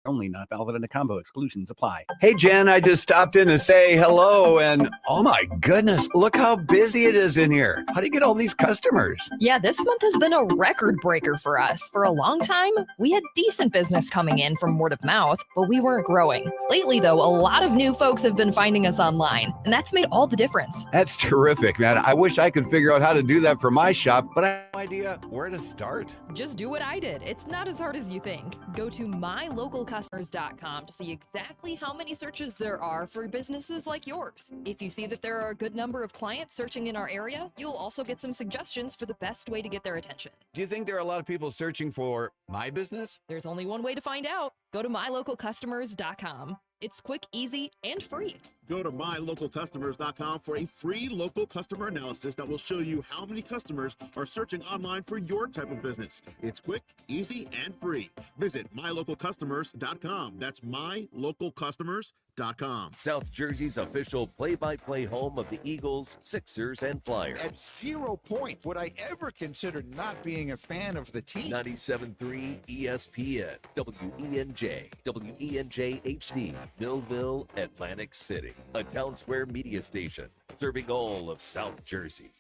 Only, not valid in a combo. Exclusions apply. Hey, Jen, I just stopped in to say hello, and oh my goodness, look how busy it is in here. How do you get all these customers? Yeah, this month has been a record breaker for us. For a long time, we had decent business coming in from word of mouth, but we weren't growing. Lately, though, a lot of new folks have been finding us online, and that's made all the difference. That's terrific, man. I wish I could figure out how to do that for my shop, but I have no idea where to start. Just do what I did. It's not as hard as you think. Go to mylocalcustomers.com to see exactly how many searches there are for businesses like yours. If you see that there are a good number of clients searching in our area, you'll also get some suggestions for the best way to get their attention. Do you think there are a lot of people searching for my business? There's only one way to find out. Go to mylocalcustomers.com. It's quick, easy, and free. Go to mylocalcustomers.com for a free local customer analysis that will show you how many customers are searching online for your type of business. It's quick, easy, and free. Visit mylocalcustomers.com. That's mylocalcustomers.com. South Jersey's official play-by-play home of the Eagles, Sixers, and Flyers. At 0 point would I ever consider not being a fan of the team. 97.3 ESPN, WENJ, WENJ HD, Millville, Atlantic City. A Town Square media station serving all of South Jersey.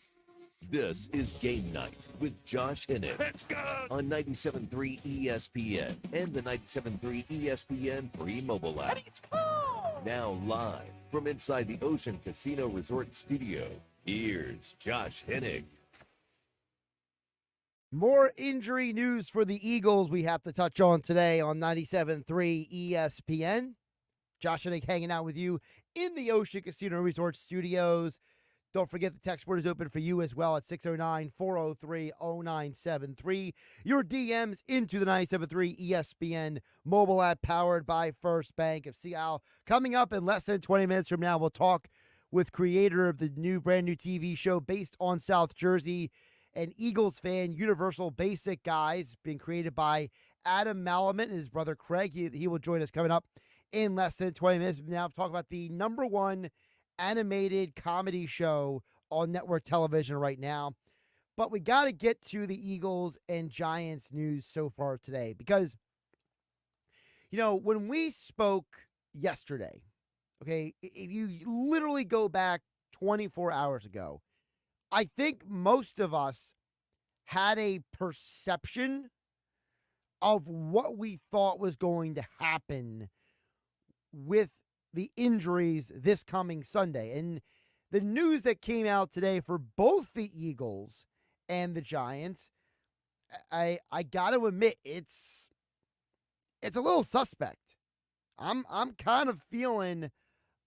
This is Game Night with Josh Hennig. Let's go! On 97.3 ESPN and the 97.3 ESPN free mobile app. Let's go! Now live from inside the Ocean Casino Resort studio, here's Josh Hennig. More injury news for the Eagles we have to touch on today on 97.3 ESPN. Josh Hennig hanging out with you in the Ocean Casino Resort Studios. Don't forget the text board is open for you as well at 609-403-0973. Your DMs into the 97.3 ESPN mobile app powered by First Bank of Seattle. Coming up in less than 20 minutes from now, we'll talk with creator of the brand new TV show based on South Jersey, an Eagles fan, Universal Basic Guys, being created by Adam Malamut and his brother Craig. He will join us coming up in less than 20 minutes. Now talk about the number one animated comedy show on network television right now. But we got to get to the Eagles and Giants news so far today because, you know, when we spoke yesterday, okay, if you literally go back 24 hours ago, I think most of us had a perception of what we thought was going to happen with the injuries this coming Sunday. And the news that came out today for both the Eagles and the Giants, I got to admit, it's a little suspect. I'm kind of feeling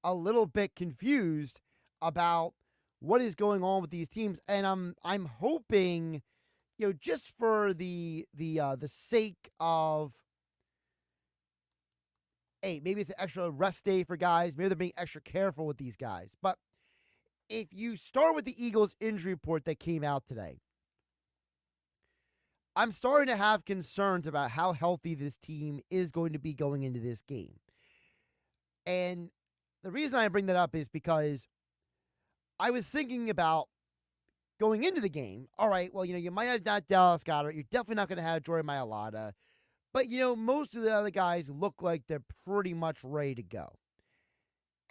a little bit confused about what is going on with these teams, and I'm hoping, you know, just for the sake of, hey, maybe it's an extra rest day for guys. Maybe they're being extra careful with these guys. But if you start with the Eagles injury report that came out today, I'm starting to have concerns about how healthy this team is going to be going into this game. And the reason I bring that up is because I was thinking about going into the game. All right, well, you know, you might have not Dallas Goedert. You're definitely not going to have Jordan Mailata. But, you know, most of the other guys look like they're pretty much ready to go.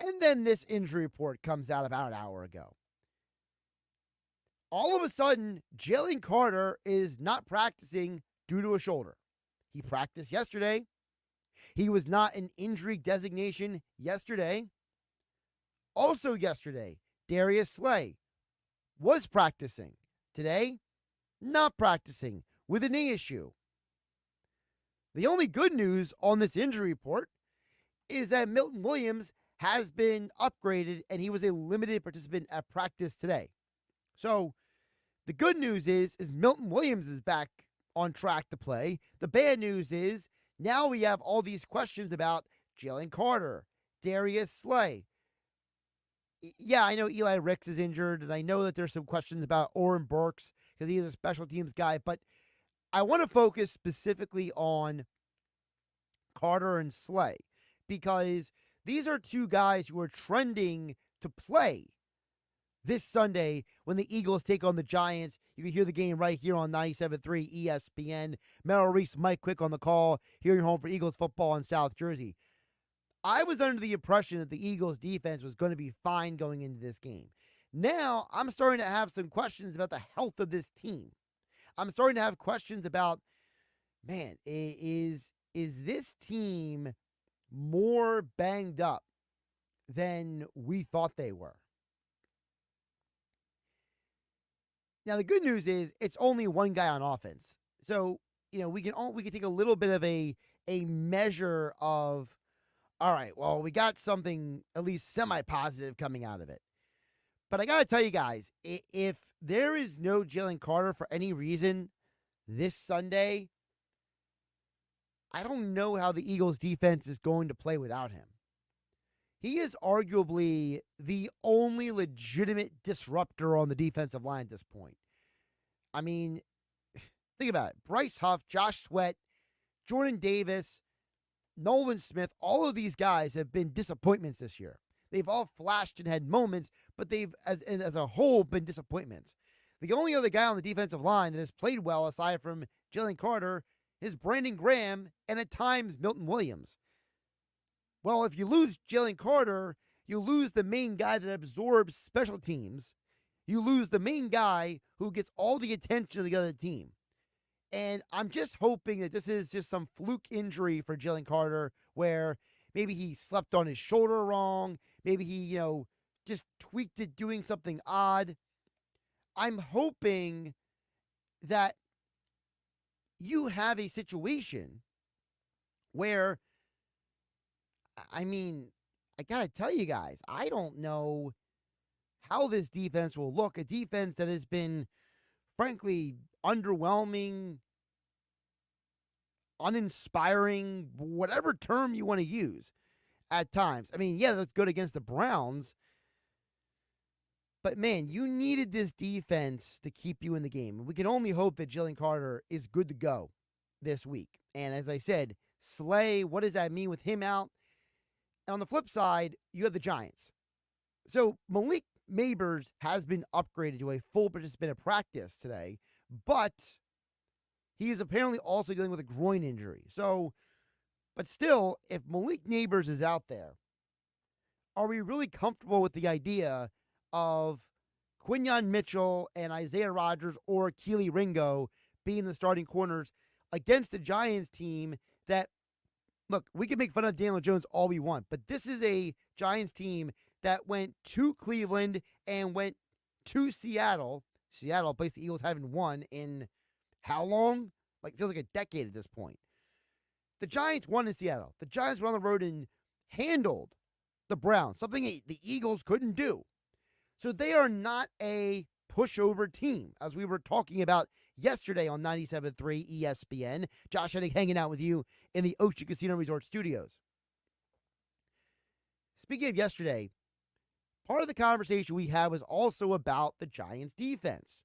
And then this injury report comes out about an hour ago. All of a sudden, Jalen Carter is not practicing due to a shoulder. He practiced yesterday. He was not an injury designation yesterday. Also yesterday, Darius Slay was practicing. Today, not practicing with a knee issue. The only good news on this injury report is that Milton Williams has been upgraded and he was a limited participant at practice today. So the good news is Milton Williams is back on track to play. The bad news is now we have all these questions about Jalen Carter, Darius Slay. Yeah, I know Eli Ricks is injured, and I know that there's some questions about Oren Burks because he's a special teams guy, but I want to focus specifically on Carter and Slay because these are two guys who are trending to play this Sunday when the Eagles take on the Giants. You can hear the game right here on 97.3 ESPN. Merrill Reese, Mike Quick on the call, here your home for Eagles football in South Jersey. I was under the impression that the Eagles defense was going to be fine going into this game. Now, I'm starting to have some questions about the health of this team. I'm starting to have questions about, man, is this team more banged up than we thought they were? Now, the good news is it's only one guy on offense. So, we can take a little bit of a measure of, all right, well, we got something at least semi-positive coming out of it. But I got to tell you guys, if there is no Jalen Carter for any reason this Sunday, I don't know how the Eagles defense is going to play without him. He is arguably the only legitimate disruptor on the defensive line at this point. I mean, think about it. Bryce Huff, Josh Sweat, Jordan Davis, Nolan Smith, all of these guys have been disappointments this year. They've all flashed and had moments, but they've, as a whole, been disappointments. The only other guy on the defensive line that has played well, aside from Jalen Carter, is Brandon Graham and at times Milton Williams. Well, if you lose Jalen Carter, you lose the main guy that absorbs special teams. You lose the main guy who gets all the attention of the other team. And I'm just hoping that this is just some fluke injury for Jalen Carter where maybe he slept on his shoulder wrong. Maybe he, just tweaked it doing something odd. I'm hoping that you have a situation where, I got to tell you guys, I don't know how this defense will look. A defense that has been, frankly, underwhelming, uninspiring, whatever term you want to use at times. That's good against the Browns. But, man, you needed this defense to keep you in the game. We can only hope that Jalen Carter is good to go this week. And as I said, Slay, what does that mean with him out? And on the flip side, you have the Giants. So Malik Mabers has been upgraded to a full participant at practice today, but he is apparently also dealing with a groin injury. So, but still, if Malik Neighbors is out there, are we really comfortable with the idea of Quinyon Mitchell and Isaiah Rodgers or Keely Ringo being the starting corners against the Giants team that, look, we can make fun of Daniel Jones all we want, but this is a Giants team that went to Cleveland and went to Seattle. Seattle, a place the Eagles haven't won in how long? Feels like a decade at this point. The Giants won in Seattle. The Giants went on the road and handled the Browns, something the Eagles couldn't do. So they are not a pushover team, as we were talking about yesterday on 97.3 ESPN. Josh Hennig hanging out with you in the Ocean Casino Resort Studios. Speaking of yesterday, part of the conversation we had was also about the Giants' defense.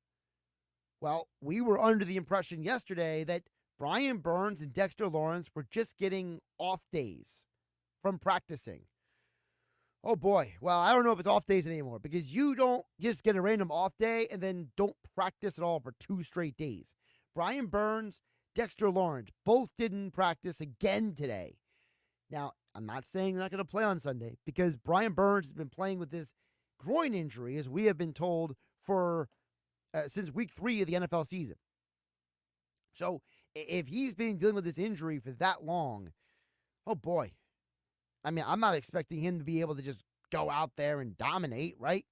Well, we were under the impression yesterday that Brian Burns and Dexter Lawrence were just getting off days from practicing. Oh boy, well, I don't know if it's off days anymore because you don't just get a random off day and then don't practice at all for 2 straight days. Brian Burns, Dexter Lawrence, both didn't practice again today. Now, I'm not saying they're not going to play on Sunday because Brian Burns has been playing with this groin injury, as we have been told, for since week 3 of the NFL season. So if he's been dealing with this injury for that long, oh boy. I'm not expecting him to be able to just go out there and dominate, right?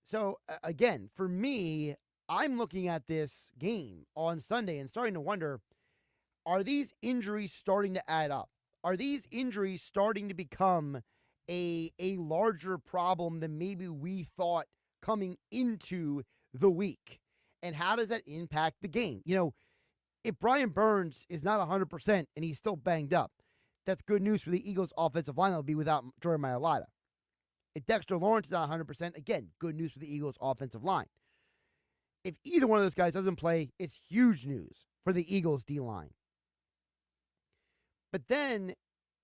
So again, for me, I'm looking at this game on Sunday and starting to wonder, are these injuries starting to add up? Are these injuries starting to become a larger problem than maybe we thought coming into the week? And how does that impact the game? If Brian Burns is not 100% and he's still banged up, that's good news for the Eagles' offensive line. That'll be without Jordan Mailata. If Dexter Lawrence is not 100%, again, good news for the Eagles' offensive line. If either one of those guys doesn't play, it's huge news for the Eagles' D-line. But then,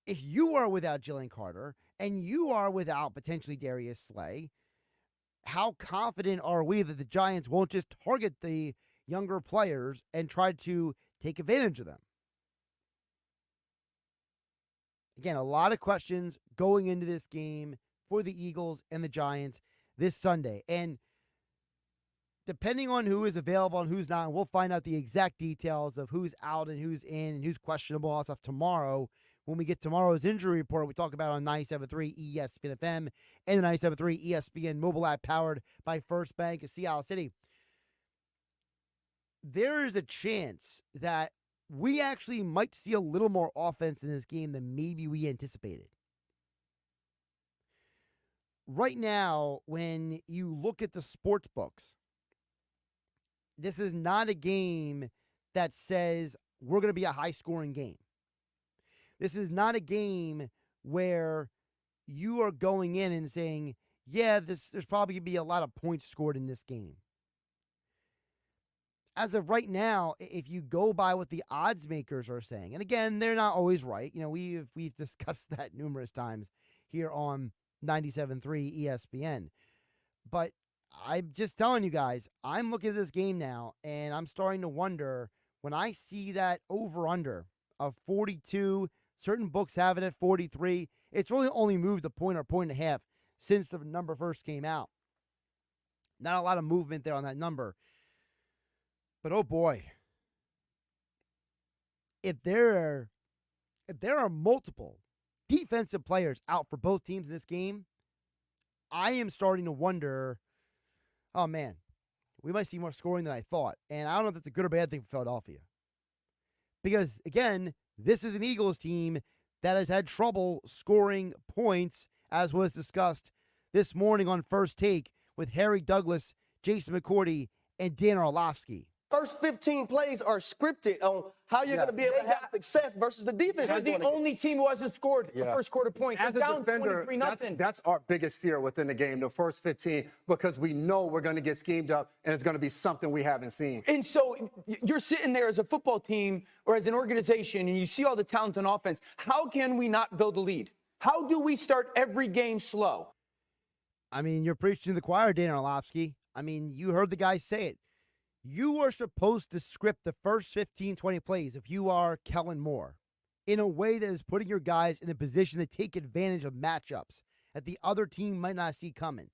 if you are without Jalen Carter and you are without potentially Darius Slay, how confident are we that the Giants won't just target the younger players and try to take advantage of them? Again, a lot of questions going into this game for the Eagles and the Giants this Sunday. And depending on who is available and who's not, and we'll find out the exact details of who's out and who's in and who's questionable, all that stuff tomorrow. When we get tomorrow's injury report, we talk about on 97.3 ESPN FM and the 97.3 ESPN mobile app powered by First Bank of Seattle City. There is a chance that we actually might see a little more offense in this game than maybe we anticipated. Right now, when you look at the sports books, this is not a game that says we're going to be a high-scoring game. This is not a game where you are going in and saying, yeah, there's probably going to be a lot of points scored in this game. As of right now, if you go by what the odds makers are saying, and again, they're not always right. You know, we've discussed that numerous times here on 97.3 ESPN. But I'm just telling you guys, I'm looking at this game now, and I'm starting to wonder, when I see that over-under of 42, certain books have it at 43. It's really only moved a point or point and a half since the number first came out. Not a lot of movement there on that number. But oh boy, if there are multiple defensive players out for both teams in this game, I am starting to wonder, oh man, we might see more scoring than I thought. And I don't know if that's a good or bad thing for Philadelphia. Because, again, this is an Eagles team that has had trouble scoring points, as was discussed this morning on First Take with Harry Douglas, Jason McCourty, and Dan Orlovsky. First 15 plays are scripted on how you're going to be able to have success versus the defense. They're the only team who hasn't scored the first quarter point. As They're a down defender, 23-0. that's our biggest fear within the game, the first 15, because we know we're going to get schemed up and it's going to be something we haven't seen. And so you're sitting there as a football team or as an organization and you see all the talent on offense. How can we not build a lead? How do we start every game slow? I mean, you're preaching to the choir, Dan Orlovsky. I mean, you heard the guy say it. You are supposed to script the first 15, 20 plays if you are Kellen Moore in a way that is putting your guys in a position to take advantage of matchups that the other team might not see coming.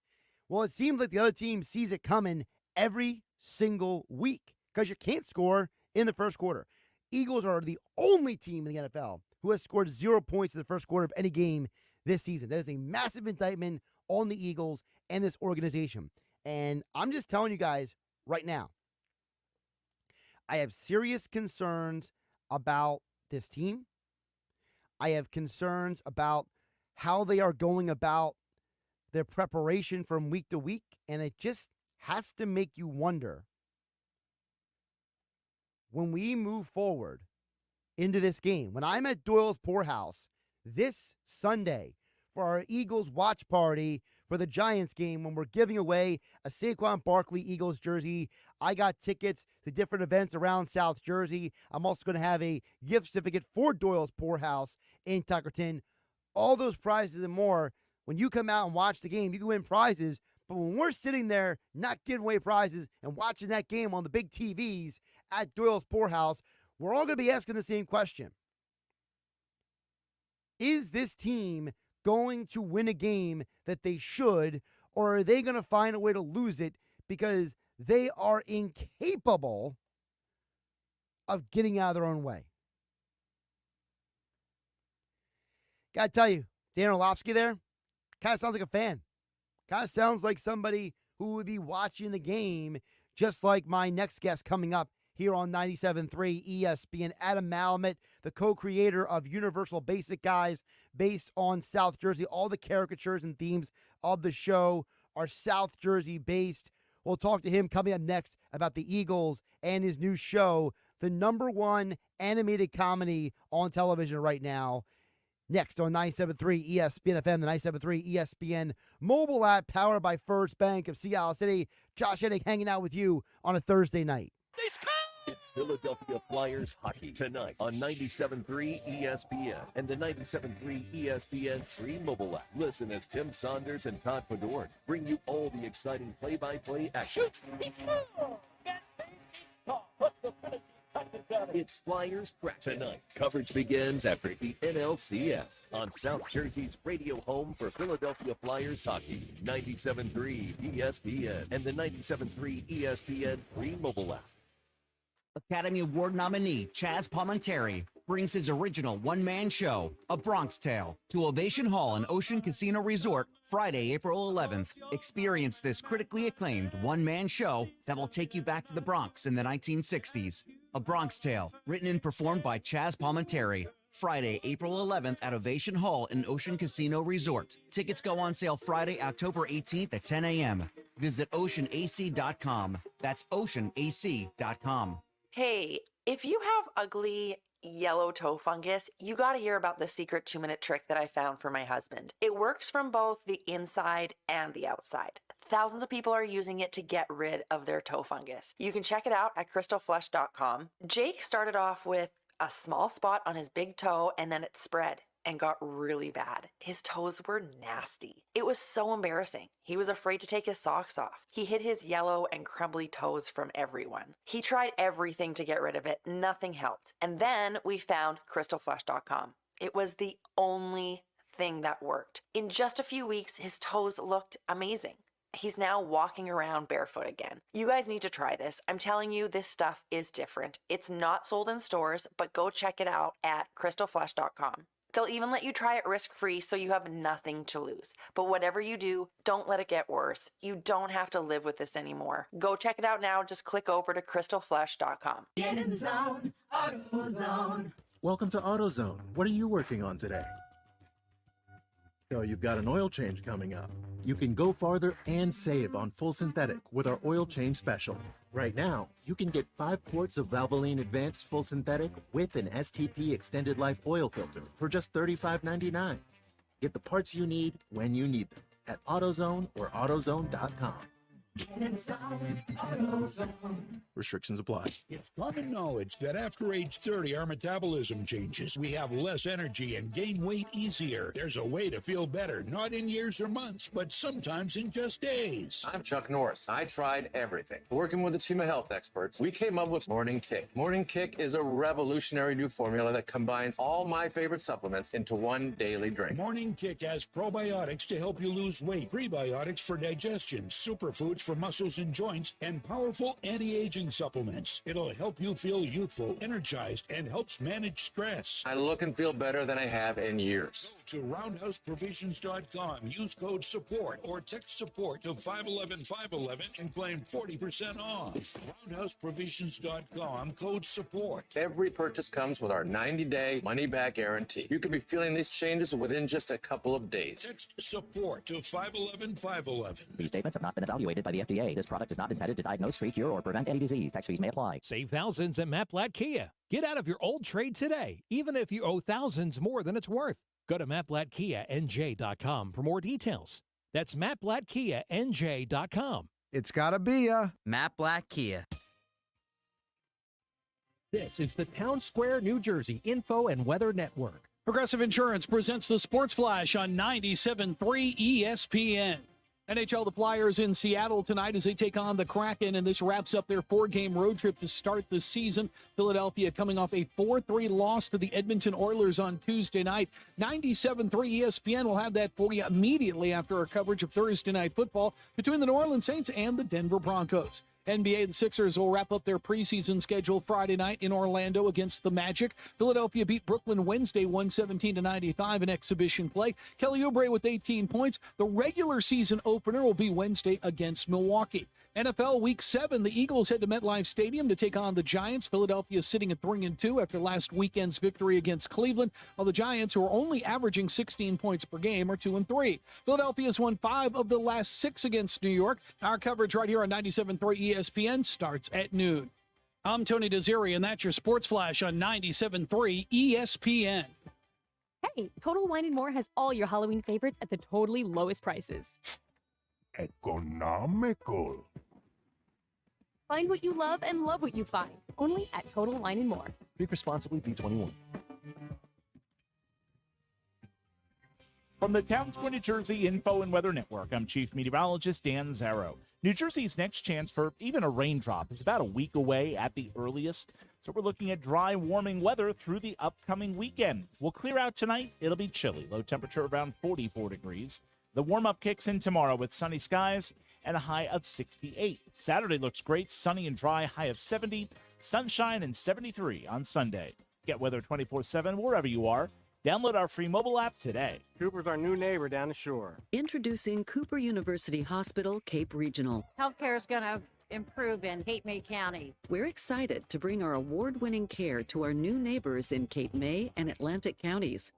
Well, it seems like the other team sees it coming every single week because you can't score in the first quarter. Eagles are the only team in the NFL who has scored 0 points in the first quarter of any game this season. That is a massive indictment on the Eagles and this organization. And I'm just telling you guys right now, I have serious concerns about this team. I have concerns about how they are going about their preparation from week to week, and it just has to make you wonder, when we move forward into this game, when I'm at Doyle's Poorhouse this Sunday for our Eagles watch party for the Giants game, when we're giving away a Saquon Barkley Eagles jersey. I got tickets to different events around South Jersey. I'm also going to have a gift certificate for Doyle's Poorhouse in Tuckerton. All those prizes and more. When you come out and watch the game, you can win prizes. But when we're sitting there not giving away prizes and watching that game on the big TVs at Doyle's Poorhouse, we're all going to be asking the same question. Is this team going to win a game that they should, or are they going to find a way to lose it because they are incapable of getting out of their own way? Gotta tell you, Dan Orlovsky there kind of sounds like a fan. Kind of sounds like somebody who would be watching the game, just like my next guest coming up here on 97.3 ESPN, Adam Malamut, the co-creator of Universal Basic Guys, based on South Jersey. All the caricatures and themes of the show are South Jersey based. We'll talk to him coming up next about the Eagles and his new show, the #1 animated comedy on television right now. Next on 97.3 ESPN FM, the 97.3 ESPN mobile app powered by First Bank of Seattle City. Josh Hennig hanging out with you on a Thursday night. It's Philadelphia Flyers hockey tonight on 97.3 ESPN and the 97.3 ESPN free mobile app. Listen as Tim Saunders and Todd Fedorn bring you all the exciting play-by-play action. It's Flyers Crack tonight. Coverage begins after the NLCS on South Jersey's radio home for Philadelphia Flyers hockey. 97.3 ESPN and the 97.3 ESPN free mobile app. Academy Award nominee Chaz Palminteri brings his original one-man show, A Bronx Tale, to Ovation Hall and Ocean Casino Resort Friday, April 11th. Experience this critically acclaimed one-man show that will take you back to the Bronx in the 1960s. A Bronx Tale, written and performed by Chaz Palminteri. Friday, April 11th at Ovation Hall and Ocean Casino Resort. Tickets go on sale Friday, October 18th at 10 a.m. Visit oceanac.com. That's oceanac.com. Hey, if you have ugly yellow toe fungus, you got to hear about the secret 2-minute trick that I found for my husband. It works from both the inside and the outside. Thousands of people are using it to get rid of their toe fungus. You can check it out at crystalflesh.com. Jake started off with a small spot on his big toe and then it spread and got really bad. His toes were nasty. It was so embarrassing. He was afraid to take his socks off. He hid his yellow and crumbly toes from everyone. He tried everything to get rid of it. Nothing helped. And then we found crystalflesh.com. It was the only thing that worked. In just a few weeks, his toes looked amazing. He's now walking around barefoot again. You guys need to try this. I'm telling you, this stuff is different. It's not sold in stores, but go check it out at crystalflesh.com. They'll even let you try it risk-free so you have nothing to lose. But whatever you do, don't let it get worse. You don't have to live with this anymore. Go check it out now. Just click over to crystalflesh.com. Get in the zone, AutoZone. Welcome to AutoZone. What are you working on today? So you've got an oil change coming up. You can go farther and save on full synthetic with our oil change special. Right now, you can get 5 quarts of Valvoline Advanced Full Synthetic with an STP Extended Life oil filter for just $35.99. Get the parts you need when you need them at AutoZone or AutoZone.com. Get in the zone, AutoZone. Restrictions apply. It's common knowledge that after age 30, our metabolism changes. We have less energy and gain weight easier. There's a way to feel better, not in years or months, but sometimes in just days. I'm Chuck Norris. I tried everything. Working with a team of health experts, we came up with Morning Kick. Morning Kick is a revolutionary new formula that combines all my favorite supplements into one daily drink. Morning Kick has probiotics to help you lose weight, prebiotics for digestion, superfoods for muscles and joints, and powerful anti-aging supplements. It'll help you feel youthful, energized, and helps manage stress. I look and feel better than I have in years. Go to roundhouseprovisions.com, use code SUPPORT or text SUPPORT to 511-511 and claim 40% off. Roundhouseprovisions.com, code SUPPORT. Every purchase comes with our 90-day money-back guarantee. You can be feeling these changes within just a couple of days. Text SUPPORT to 511-511. These statements have not been evaluated by the FDA. This product is not intended to diagnose, treat, cure, or prevent any disease. Tax fees may apply. Save thousands at Matt Blatt Kia. Get out of your old trade today, even if you owe thousands more than it's worth. Go to mattblattkianj.com for more details. That's mattblattkianj.com. It's gotta be a Matt Blatt Kia. This is the Town Square, New Jersey Info and Weather Network. Progressive Insurance presents the Sports Flash on 97.3 ESPN. NHL, the Flyers in Seattle tonight as they take on the Kraken, and this wraps up their 4-game road trip to start the season. Philadelphia coming off a 4-3 loss to the Edmonton Oilers on Tuesday night. 97.3 ESPN will have that for you immediately after our coverage of Thursday Night Football between the New Orleans Saints and the Denver Broncos. NBA, the Sixers will wrap up their preseason schedule Friday night in Orlando against the Magic. Philadelphia beat Brooklyn Wednesday 117-95 in exhibition play. Kelly Oubre with 18 points. The regular season opener will be Wednesday against Milwaukee. NFL Week 7, the Eagles head to MetLife Stadium to take on the Giants. Philadelphia sitting at 3-2 after last weekend's victory against Cleveland, while the Giants, who are only averaging 16 points per game, are 2-3. Philadelphia's won 5 of the last 6 against New York. Our coverage right here on 97.3 ESPN starts at noon. I'm Tony Desiri, and that's your Sports Flash on 97.3 ESPN. Hey, Total Wine & More has all your Halloween favorites at the totally lowest prices. Economical. Find what you love and love what you find. Only at Total Wine & More. Drink responsibly, B21. From the Town Square, New Jersey Info and Weather Network, I'm Chief Meteorologist Dan Zarrow. New Jersey's next chance for even a raindrop is about a week away at the earliest, so we're looking at dry, warming weather through the upcoming weekend. We'll clear out tonight. It'll be chilly, low temperature around 44 degrees. The warm-up kicks in tomorrow with sunny skies and a high of 68. Saturday looks great, sunny and dry, high of 70, sunshine and 73 on Sunday. Get weather 24/7 wherever you are. Download our free mobile app today. Cooper's our new neighbor down the shore. Introducing Cooper University Hospital Cape Regional. Healthcare is going to improve in Cape May County. We're excited to bring our award-winning care to our new neighbors in Cape May and Atlantic counties.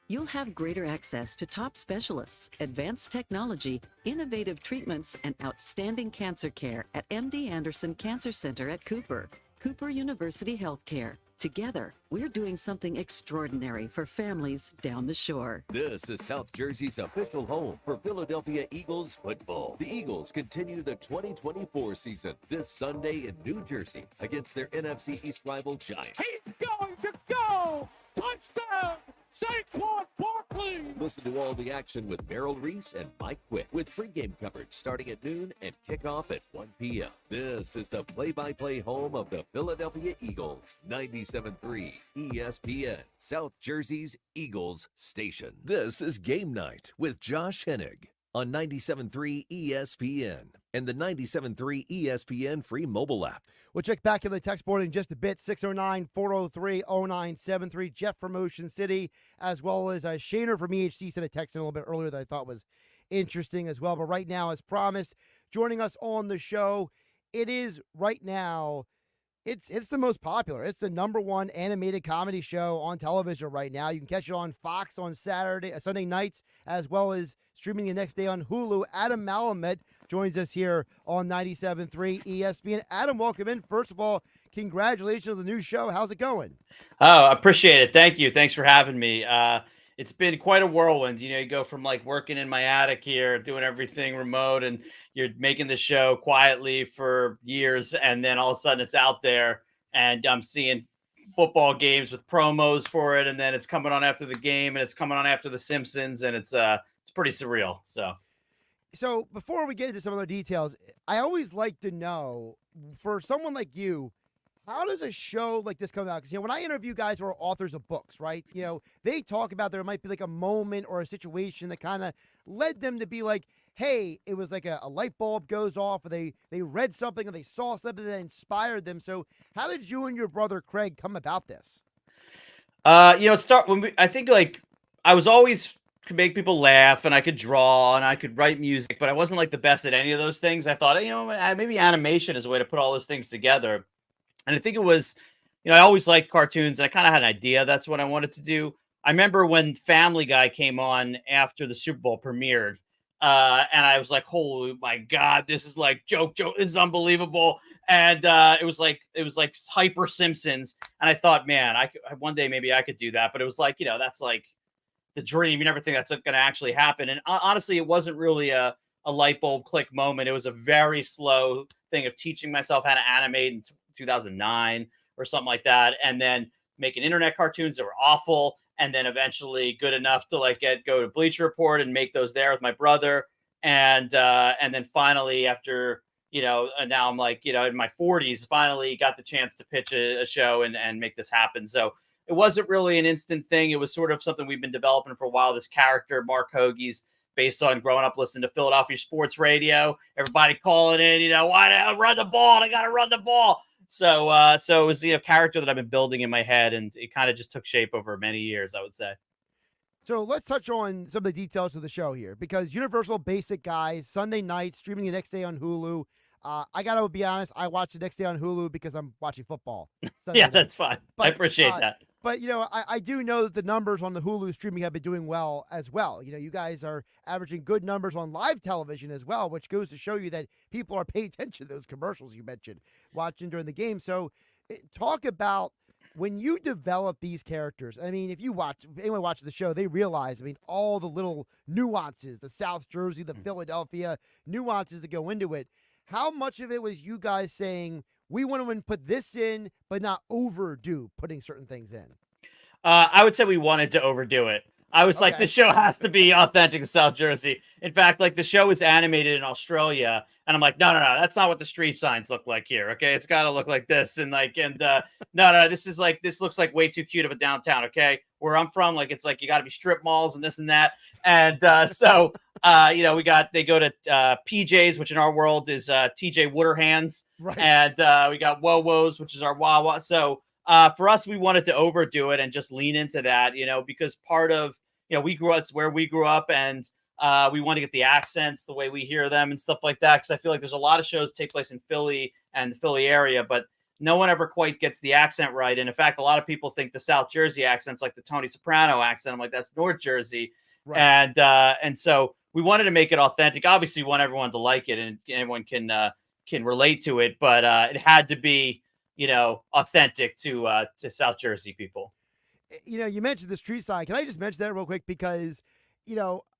You'll have greater access to top specialists, advanced technology, innovative treatments, and outstanding cancer care at MD Anderson Cancer Center at Cooper. Cooper University Healthcare. Together, we're doing something extraordinary for families down the shore. This is South Jersey's official home for Philadelphia Eagles football. The Eagles continue the 2024 season this Sunday in New Jersey against their NFC East rival Giants. He's going to go! Touchdown! Saquon Barkley! Listen to all the action with Merrill Reese and Mike Quick with pregame coverage starting at noon and kickoff at 1 p.m. This is the play-by-play home of the Philadelphia Eagles, 97.3 ESPN, South Jersey's Eagles station. This is Game Night with Josh Hennig on 97.3 ESPN and the 97.3 ESPN free mobile app. We'll check back in the text board in just a bit. 609-403-0973. Jeff from Ocean City, as well as Shaner from EHC sent a text in a little bit earlier that I thought was interesting as well. But right now, as promised, joining us on the show, it is right now, it's the most popular. It's the #1 animated comedy show on television right now. You can catch it on Fox on Sunday nights, as well as streaming the next day on Hulu. Adam Malamut joins us here on 97.3 ESPN. Adam, welcome in. First of all, congratulations on the new show. How's it going? Oh, I appreciate it. Thank you. Thanks for having me. It's been quite a whirlwind. You know, you go from like working in my attic here, doing everything remote, and you're making the show quietly for years, and then all of a sudden it's out there, and I'm seeing football games with promos for it, and then it's coming on after the game, and it's coming on after The Simpsons, and it's pretty surreal. So before we get into some other details, I always like to know, for someone like you, how does a show like this come out? Because, when I interview guys who are authors of books, right, they talk about there might be like a moment or a situation that kind of led them to be like, hey, it was like a light bulb goes off, or they read something or they saw something that inspired them. So how did you and your brother Craig come about this? I think like I was always could make people laugh, and I could draw, and I could write music, but I wasn't like the best at any of those things. I thought, maybe animation is a way to put all those things together. And I think it was, I always liked cartoons, and I kind of had an idea that's what I wanted to do. I remember when Family Guy came on after the Super Bowl premiered, and I was like, "Holy my God, this is like joke, this is unbelievable!" And it was like hyper Simpsons, and I thought, man, one day maybe I could do that. But it was like, that's like the dream. You never think that's going to actually happen. And honestly, it wasn't really a light bulb click moment. It was a very slow thing of teaching myself how to animate in 2009 or something like that, and then making internet cartoons that were awful, and then eventually good enough to go to Bleacher Report and make those there with my brother, and then finally after and now I'm in my 40s, finally got the chance to pitch a show and make this happen. So it wasn't really an instant thing. It was sort of something we've been developing for a while. This character, Mark Hoagie's based on growing up listening to Philadelphia sports radio, everybody calling in, why do I run the ball? I got to run the ball. So it was a character that I've been building in my head, and it kind of just took shape over many years, I would say. So let's touch on some of the details of the show here, because Universal Basic Guys, Sunday night, streaming the next day on Hulu. I got to be honest, I watch the next day on Hulu because I'm watching football. Yeah, that's fine. I appreciate that. But, I do know that the numbers on the Hulu streaming have been doing well as well. You guys are averaging good numbers on live television as well, which goes to show you that people are paying attention to those commercials you mentioned, watching during the game. So talk about when you develop these characters. I mean, if anyone watches the show, they realize, all the little nuances, the South Jersey, the Philadelphia nuances that go into it. how much of it was you guys saying we want to put this in, but not overdo putting certain things in? I would say we wanted to overdo it. I was like, Okay. the show has to be authentic to South Jersey. In fact, like the show is animated in Australia, and I'm like, no, that's not what the street signs look like here. Okay, it's got to look like this, and no, this looks like way too cute of a downtown. Okay, where I'm from, like it's like you got to be strip malls and this and that, and they go to PJs, which in our world is TJ Wooderhands, Right. and we got Wowo's, which is our Wawa. So. For us, we wanted to overdo it and just lean into that, because part of, it's where we grew up, and we want to get the accents the way we hear them and stuff like that. Because I feel like there's a lot of shows that take place in Philly and the Philly area, but no one ever quite gets the accent right. And in fact, a lot of people think the South Jersey accent's like the Tony Soprano accent. I'm like, that's North Jersey. Right. And so we wanted to make it authentic. Obviously, we want everyone to like it and everyone can relate to it, but it had to be, authentic to South Jersey people. You mentioned the street sign. Can I just mention that real quick? Because,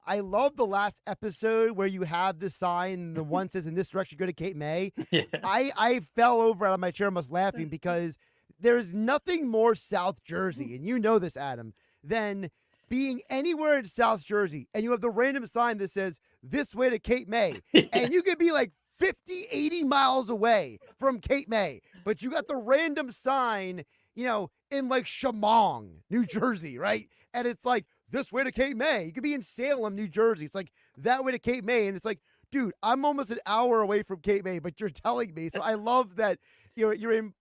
I love the last episode where you have the sign, the one says in this direction, go to Cape May. Yeah. I fell over out of my chair almost laughing because there's nothing more South Jersey, and you know this, Adam, than being anywhere in South Jersey, and you have the random sign that says this way to Cape May, and you could be like 50, 80 miles away from Cape May, but you got the random sign, in like Shamong, New Jersey, right? And it's like, this way to Cape May. You could be in Salem, New Jersey. It's like, that way to Cape May. And it's like, dude, I'm almost an hour away from Cape May, but you're telling me. So I love that you're in.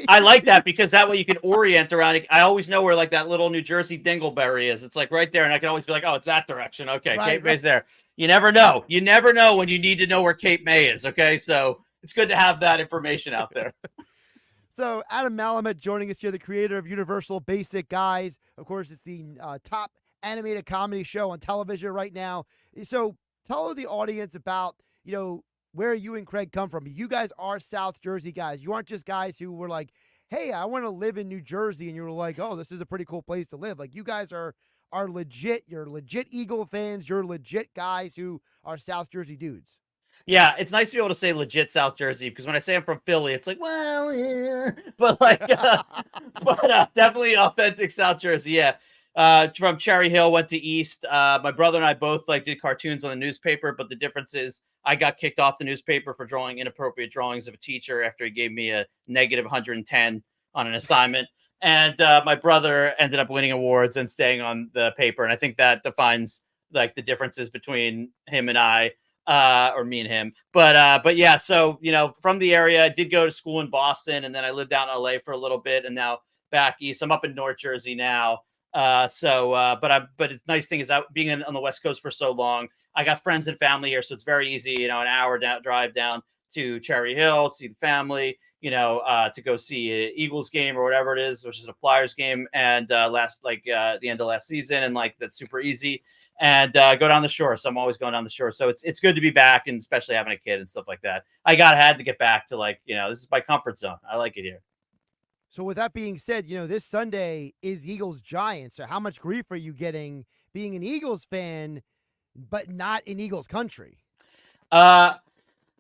I like that because that way you can orient around it. I always know where like that little New Jersey dingleberry is. It's like right there. And I can always be like, oh, it's that direction. Okay. Right, Cape May's there. You never know. You never know when you need to know where Cape May is. Okay. So it's good to have that information out there. So Adam Malamut joining us here, the creator of Universal Basic Guys. Of course, it's the top animated comedy show on television right now. So tell the audience about, where you and Craig come from. You guys are South Jersey guys. You aren't just guys who were like, hey, I want to live in New Jersey. And you were like, oh, this is a pretty cool place to live. Like, you guys are legit. You're legit Eagle fans. You're legit guys who are South Jersey dudes. Yeah, it's nice to be able to say legit South Jersey because when I say I'm from Philly, it's like, well, yeah. But definitely authentic South Jersey. Yeah. From Cherry Hill, went to East. My brother and I both did cartoons on the newspaper, but the difference is I got kicked off the newspaper for drawing inappropriate drawings of a teacher after he gave me a negative 110 on an assignment. And my brother ended up winning awards and staying on the paper. And I think that defines like the differences between him and I. Or me and him, but yeah. So from the area, I did go to school in Boston, and then I lived out in LA for a little bit, and now back east. I'm up in North Jersey now. But it's nice thing is out being on the West Coast for so long. I got friends and family here, so it's very easy. An hour drive down to Cherry Hill to see the family. To go see an Eagles game or whatever it is, which is a Flyers game, and the end of last season, and like that's super easy. And go down the shore. So I'm always going down the shore. So it's good to be back, and especially having a kid and stuff like that. had to get back to this is my comfort zone. I like it here. So with that being said, this Sunday is Eagles Giants. So how much grief are you getting being an Eagles fan, but not in Eagles country?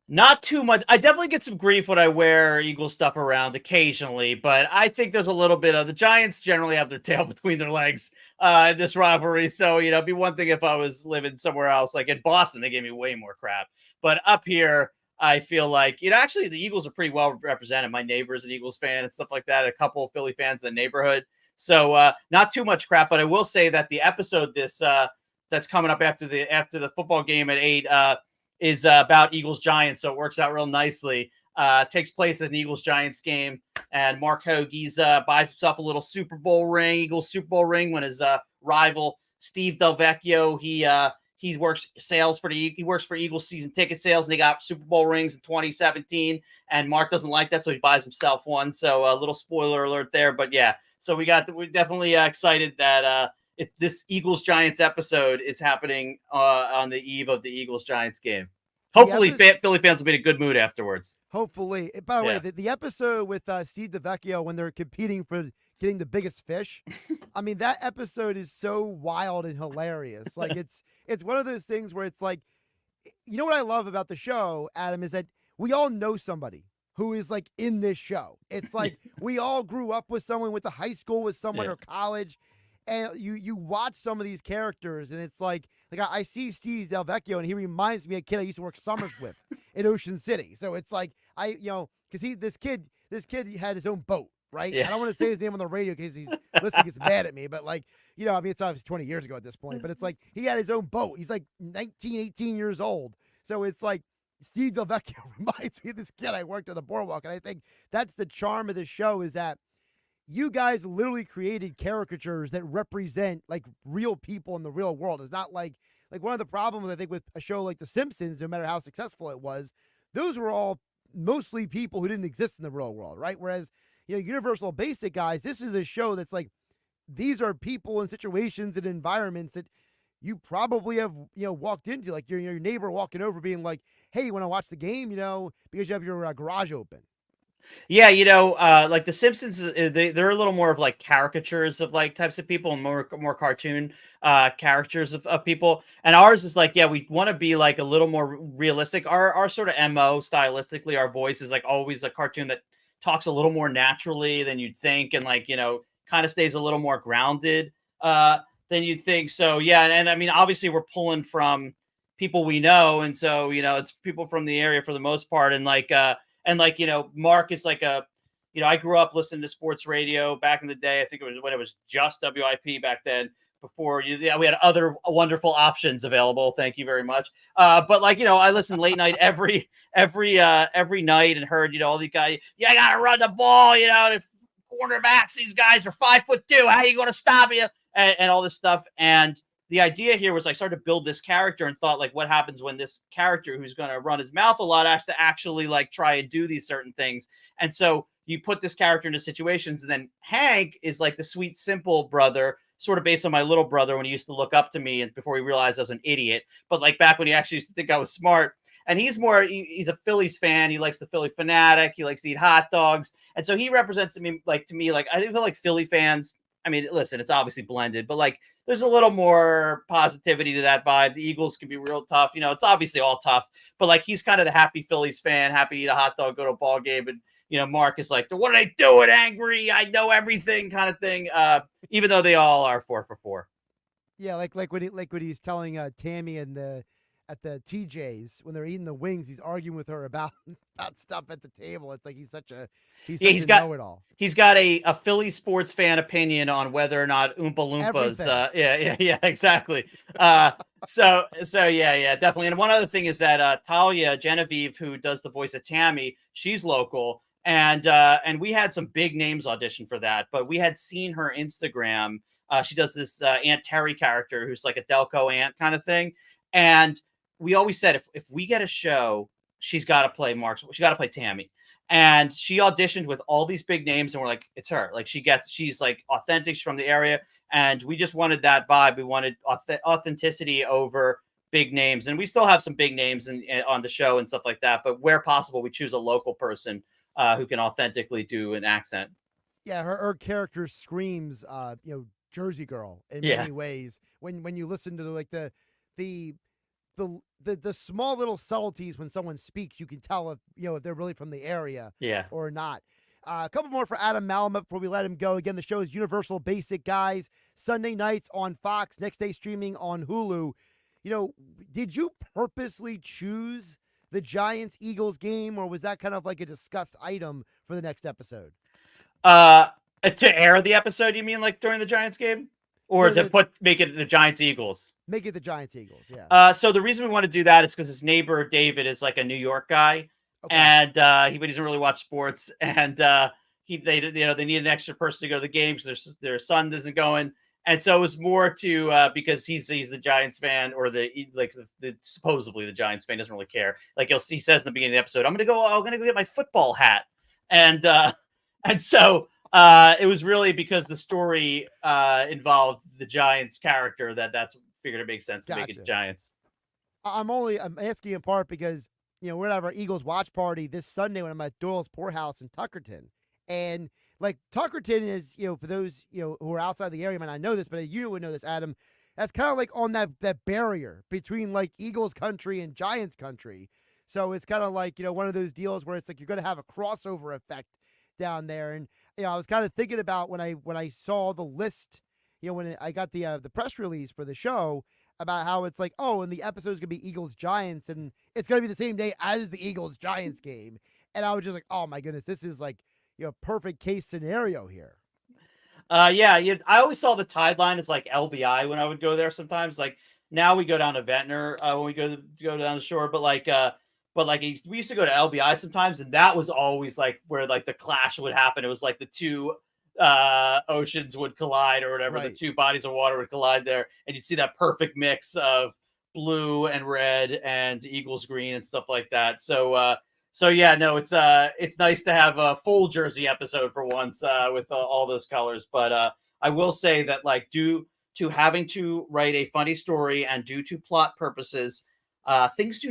Not too much. I definitely get some grief when I wear Eagles stuff around occasionally, but I think there's a little bit of the Giants generally have their tail between their legs in this rivalry. So, it'd be one thing if I was living somewhere else, like in Boston, they gave me way more crap. But up here, I feel like, actually the Eagles are pretty well represented. My neighbor's an Eagles fan and stuff like that. A couple of Philly fans in the neighborhood. So not too much crap, but I will say that the episode that's coming up after the football game at 8 is about Eagles Giants, so it works out real nicely. Takes place at an Eagles Giants game, and Mark Hoagie's buys himself a little Super Bowl ring, Eagles Super Bowl ring, when his rival Steve Delvecchio he works for Eagles season ticket sales, and they got Super Bowl rings in 2017. And Mark doesn't like that, so he buys himself one. So a little spoiler alert there, but yeah. So we're definitely excited that this Eagles Giants episode is happening on the eve of the Eagles Giants game. Hopefully, Philly fans will be in a good mood afterwards. Hopefully. By the way, the episode with Steve DeVecchio when they're competing for getting the biggest fish, I mean, that episode is so wild and hilarious. Like it's one of those things where it's like, what I love about the show, Adam, is that we all know somebody who is like in this show. It's like we all grew up with someone, went to high school with someone or college, and you watch some of these characters, and it's like I see Steve Del Vecchio, and he reminds me of a kid I used to work summers with in Ocean City. So it's like because this kid had his own boat, right? Yeah. I don't want to say his name on the radio because he's listening, gets mad at me, but I mean, it's obviously 20 years ago at this point, but it's like he had his own boat. He's like 19, 18 years old. So it's like Steve Del Vecchio reminds me of this kid I worked on the boardwalk. And I think that's the charm of the show, is that you guys literally created caricatures that represent like real people in the real world. It's not like one of the problems I think with a show like The Simpsons, no matter how successful it was, those were all mostly people who didn't exist in the real world, right? Whereas, Universal Basic Guys, this is a show that's like, these are people in situations and environments that you probably have, walked into, like your neighbor walking over being like, hey, you want to watch the game, because you have your garage open. Yeah, like The Simpsons, they're a little more of like caricatures of like types of people and more cartoon characters of people. And ours is like, yeah, we want to be like a little more realistic. Our sort of MO stylistically, our voice is like always a cartoon that talks a little more naturally than you'd think, and like, kind of stays a little more grounded than you'd think. So yeah, and I mean, obviously we're pulling from people we know, and so it's people from the area for the most part, and like Mark is like I grew up listening to sports radio back in the day. I think it was when it was just WIP back then. Before we had other wonderful options available. Thank you very much. But like, I listened late night every night and heard, all these guys, I gotta run the ball, if cornerbacks, these guys are 5'2". How are you going to stop you? And all this stuff. And the idea here was I started to build this character and thought, like, what happens when this character who's going to run his mouth a lot has to actually like try and do these certain things. And so you put this character into situations, and then Hank is like the sweet, simple brother, sort of based on my little brother when he used to look up to me and before he realized I was an idiot. But like back when he actually used to think I was smart. And he's he's a Phillies fan. He likes the Philly Fanatic. He likes to eat hot dogs. And so he represents to me like I feel like Philly fans. I mean, listen, it's obviously blended, but like there's a little more positivity to that vibe. The Eagles can be real tough. It's obviously all tough, but like he's kind of the happy Phillies fan, happy to eat a hot dog, go to a ball game. And, Mark is like, what are they doing? Angry. I know everything kind of thing. Even though they all are 4 for 4. Yeah. Like when he's telling Tammy at the TJ's when they're eating the wings, he's arguing with her about stuff at the table. It's like he's such a know-it-all. He's got a Philly sports fan opinion on whether or not Oompa Loompas. Yeah, exactly. So yeah, definitely. And one other thing is that Talia Genevieve, who does the voice of Tammy, she's local, and we had some big names audition for that, but we had seen her Instagram. She does this Aunt Terry character who's like a Delco aunt kind of thing, and we always said if we get a show, she's got to play She got to play Tammy. And she auditioned with all these big names, and we're like, it's her. Like she's like authentic, she's from the area, and we just wanted that vibe. We wanted authenticity over big names, and we still have some big names on the show and stuff like that. But where possible, we choose a local person who can authentically do an accent. Yeah, her character screams, Jersey girl in many ways. When you listen to like the small little subtleties when someone speaks, you can tell if they're really from the area or not. A couple more for Adam Malamut before we let him go. Again, the show is Universal Basic Guys, Sunday nights on Fox, next day streaming on Hulu. Did you purposely choose the Giants-Eagles game, or was that kind of like a discussed item for the next episode? To air the episode, you mean like during the Giants game? Or make it the Giants-Eagers? Make it the Giants-Eagers, yeah. So the reason we want to do that is because his neighbor, David, is like a New York guy. Okay. And he doesn't really watch sports. And they need an extra person to go to the game because their son isn't going. And so it was more to because he's the Giants fan, or the supposedly the Giants fan, doesn't really care. Like he says in the beginning of the episode, I'm gonna go get my football hat. And so it was really because the story involved the Giants character that's figured it makes sense to make it Giants. I'm asking in part because we're gonna have our Eagles watch party this Sunday when I'm at Doyle's Poorhouse in Tuckerton, and like Tuckerton is for those who are outside the area, man, I know this, but you would know this, Adam. That's kind of like on that barrier between like Eagles country and Giants country. So it's kind of like, one of those deals where it's like you're going to have a crossover effect down there. And I was kind of thinking about when I saw the list, when I got the press release for the show about how it's like, oh, and the episode's going to be Eagles Giants, and it's going to be the same day as the Eagles Giants game. And I was just like, oh my goodness, this is like, perfect case scenario here. Yeah, I always saw the tide line as like LBI when I would go there sometimes. Like now we go down to Ventnor when we go down the shore, but we used to go to LBI sometimes, and that was always like where like the clash would happen. It was like the two oceans would collide or whatever, Right. the two bodies of water would collide there, and you'd see that perfect mix of blue and red and the Eagles green and stuff like that. So yeah, no, it's nice to have a full jersey episode for once with all those colors. But I will say that like due to having to write a funny story and due to plot purposes, things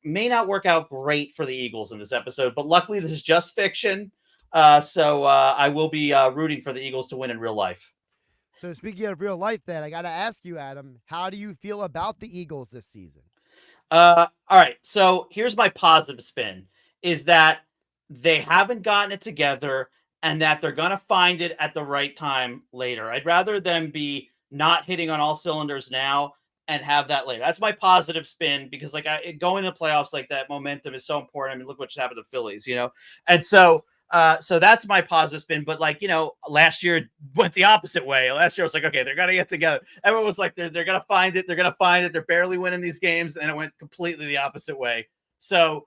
may not work out great for the Eagles in this episode. But luckily, this is just fiction, so I will be rooting for the Eagles to win in real life. So speaking of real life, then I got to ask you, Adam, how do you feel about the Eagles this season? All right, so here's my positive spin. Is that they haven't gotten it together and that they're going to find it at the right time later. I'd rather them be not hitting on all cylinders now and have that later. That's my positive spin because like going to playoffs like that momentum is so important. I mean, look what just happened to the Phillies, And so that's my positive spin. But like, last year went the opposite way. Last year I was like, okay, they're going to get together. Everyone was like, they're going to find it. They're going to find it. They're barely winning these games. And it went completely the opposite way. So,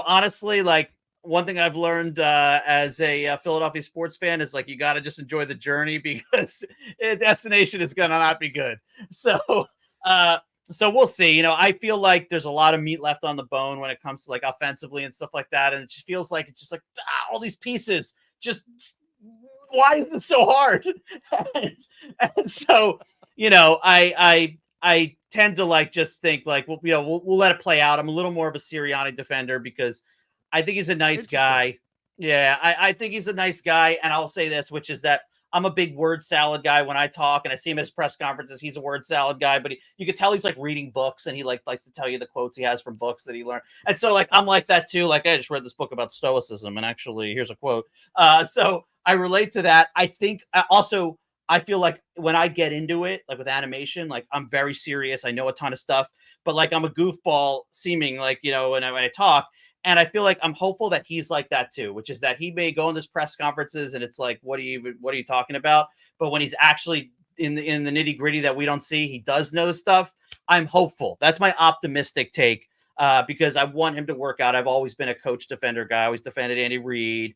honestly, like one thing I've learned as a Philadelphia sports fan is like you got to just enjoy the journey because destination is going to not be good. So we'll see. I feel like there's a lot of meat left on the bone when it comes to like offensively and stuff like that, and it just feels like it's just like all these pieces. Just why is it so hard? and so I tend to like just think like we'll let it play out. I'm a little more of a Sirianni defender because I think he's a nice guy. Yeah, I think he's a nice guy, and I'll say this, which is that I'm a big word salad guy when I talk, and I see him at his press conferences. He's a word salad guy, but you can tell he's like reading books, and he likes to tell you the quotes he has from books that he learned. And so like I'm like that too. Like I just read this book about stoicism, and actually here's a quote. So I relate to that. I think also. I feel like when I get into it, like with animation, like I'm very serious. I know a ton of stuff, but like I'm a goofball seeming like, when I talk. And I feel like I'm hopeful that he's like that too, which is that he may go in this press conferences and it's like, what are you talking about? But when he's actually in the nitty gritty that we don't see, he does know stuff. I'm hopeful. That's my optimistic take. Because I want him to work out. I've always been a coach defender guy. I always defended Andy Reid,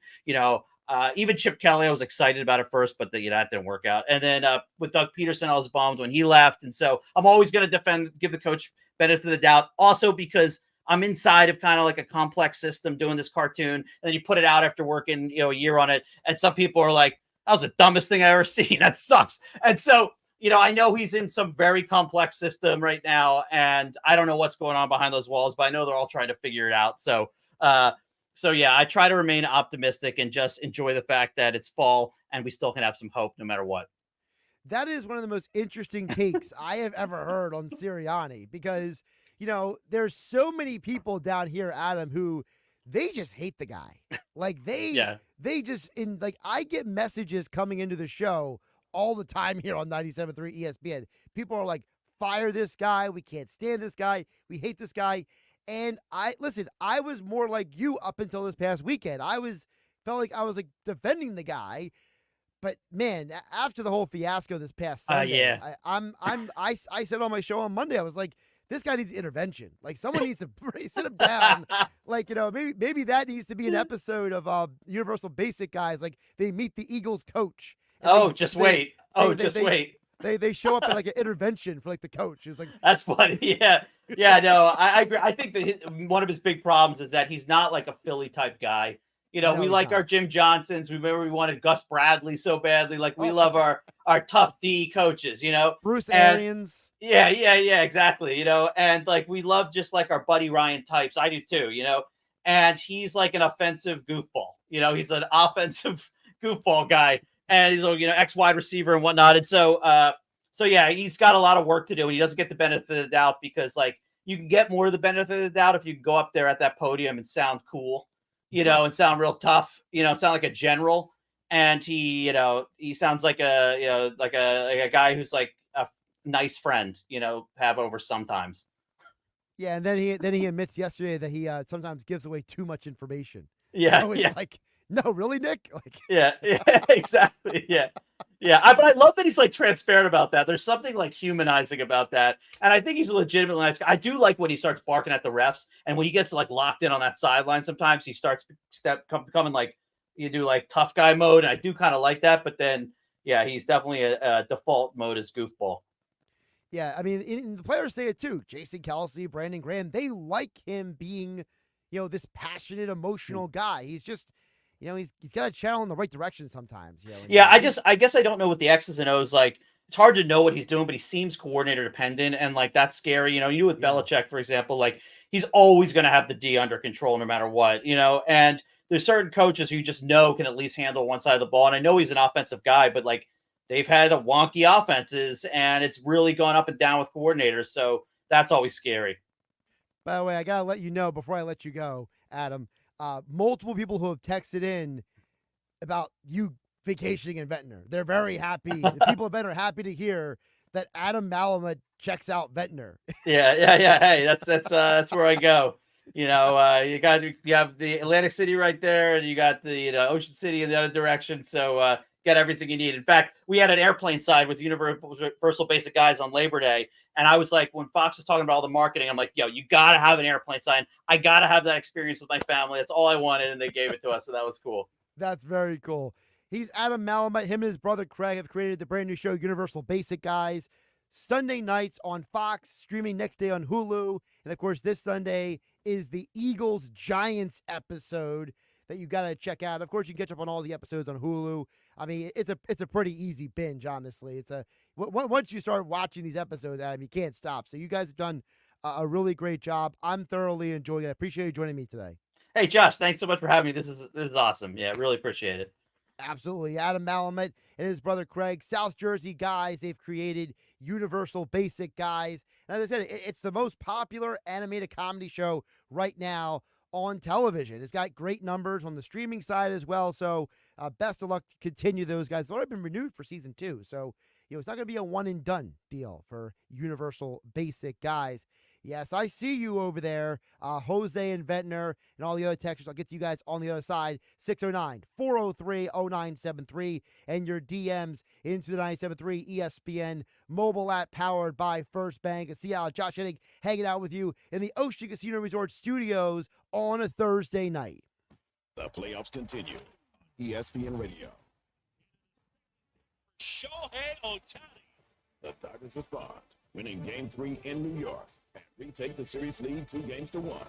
even Chip Kelly, I was excited about it first, but that didn't work out. And then with Doug Peterson, I was bummed when he left. And so I'm always going to give the coach benefit of the doubt. Also because I'm inside of kind of like a complex system doing this cartoon. And then you put it out after working, a year on it. And some people are like, that was the dumbest thing I ever seen. That sucks. And so, I know he's in some very complex system right now. And I don't know what's going on behind those walls, but I know they're all trying to figure it out. So yeah, I try to remain optimistic and just enjoy the fact that it's fall and we still can have some hope no matter what. That is one of the most interesting takes I have ever heard on Sirianni because, there's so many people down here, Adam, who they just hate the guy. Like they just I get messages coming into the show all the time here on 97.3 ESPN. People are like, fire this guy. We can't stand this guy. We hate this guy. And I was more like you up until this past weekend. Felt like I was like defending the guy, but man, after the whole fiasco this past Sunday, I said on my show on Monday, I was like, this guy needs intervention. Like someone needs to sit him down. Like, maybe that needs to be an episode of Universal Basic Guys. Like they meet the Eagles coach. Just wait. Wait. They show up at like an intervention for like the coach. It's like that's funny. Yeah. No, I agree. I think that one of his big problems is that he's not like a Philly type guy. No, we like our Jim Johnsons. We wanted Gus Bradley so badly. Like we love our tough D coaches. Bruce Arians. Yeah, exactly. And like we love just like our Buddy Ryan types. I do too. And he's like an offensive goofball. He's an offensive goofball guy. And he's a ex wide receiver and whatnot. And so yeah, he's got a lot of work to do, and he doesn't get the benefit of the doubt because like you can get more of the benefit of the doubt if you go up there at that podium and sound cool, and sound real tough, sound like a general. And he sounds like a guy who's like a nice friend, have over sometimes. Yeah, and then he admits yesterday that he sometimes gives away too much information. Yeah, so it's like, no, really, Nick? Like, yeah, exactly. Yeah. But I love that he's like transparent about that. There's something like humanizing about that. And I think he's a legitimately nice guy. I do like when he starts barking at the refs, and when he gets like locked in on that sideline, sometimes he starts becoming like, you do like tough guy mode. And I do kind of like that. But then, yeah, he's definitely a default mode as goofball. Yeah, I mean, the players say it too. Jason Kelsey, Brandon Graham, they like him being, this passionate, emotional guy. He's just, he's got a channel in the right direction sometimes. Yeah, I guess I don't know what the X's and O's like. It's hard to know what he's doing, but he seems coordinator dependent, and like that's scary. You with Belichick, for example, like he's always going to have the D under control no matter what. And there's certain coaches who you just know can at least handle one side of the ball. And I know he's an offensive guy, but like they've had a wonky offenses, and it's really gone up and down with coordinators. So that's always scary. By the way, I got to let you know before I let you go, Adam, multiple people who have texted in about you vacationing in Ventnor. They're very happy. The people of Ventnor are happy to hear that Adam Malamut checks out Ventnor. Yeah. Hey, that's where I go. You have the Atlantic City right there, and you got the Ocean City in the other direction. So got everything you need. In fact, we had an airplane side with Universal Basic Guys on Labor Day, and I was like, when Fox was talking about all the marketing, I'm like, yo, you gotta have an airplane sign. I gotta have that experience with my family. That's all I wanted, and they gave it to us, so that was cool. That's very cool. He's Adam Malamut. Him and his brother Craig have created the brand new show, Universal Basic Guys. Sunday nights on Fox, streaming next day on Hulu. And of course, this Sunday is the Eagles Giants episode that you got to check out. Of course, you can catch up on all the episodes on Hulu. I mean, it's a pretty easy binge, honestly. Once you start watching these episodes, Adam, you can't stop. So you guys have done a really great job. I'm thoroughly enjoying it. I appreciate you joining me today. Hey, Josh, thanks so much for having me. This is awesome. Yeah, really appreciate it. Absolutely. Adam Malamut and his brother Craig, South Jersey guys. They've created Universal Basic Guys. And as I said, it's the most popular animated comedy show right now on television. It's got great numbers on the streaming side as well. So best of luck to continue those guys. It's already been renewed for season 2. So, it's not going to be a one and done deal for Universal Basic Guys. Yes, I see you over there, Jose and Ventnor and all the other texters. I'll get to you guys on the other side, 609-403-0973, and your DMs into the 973 ESPN mobile app powered by First Bank. I see Josh Hennig hanging out with you in the Ocean Casino Resort studios on a Thursday night. The playoffs continue. ESPN Radio. Shohei Ohtani. The Dodgers respond, winning Game 3 in New York and retake the series lead 2-1.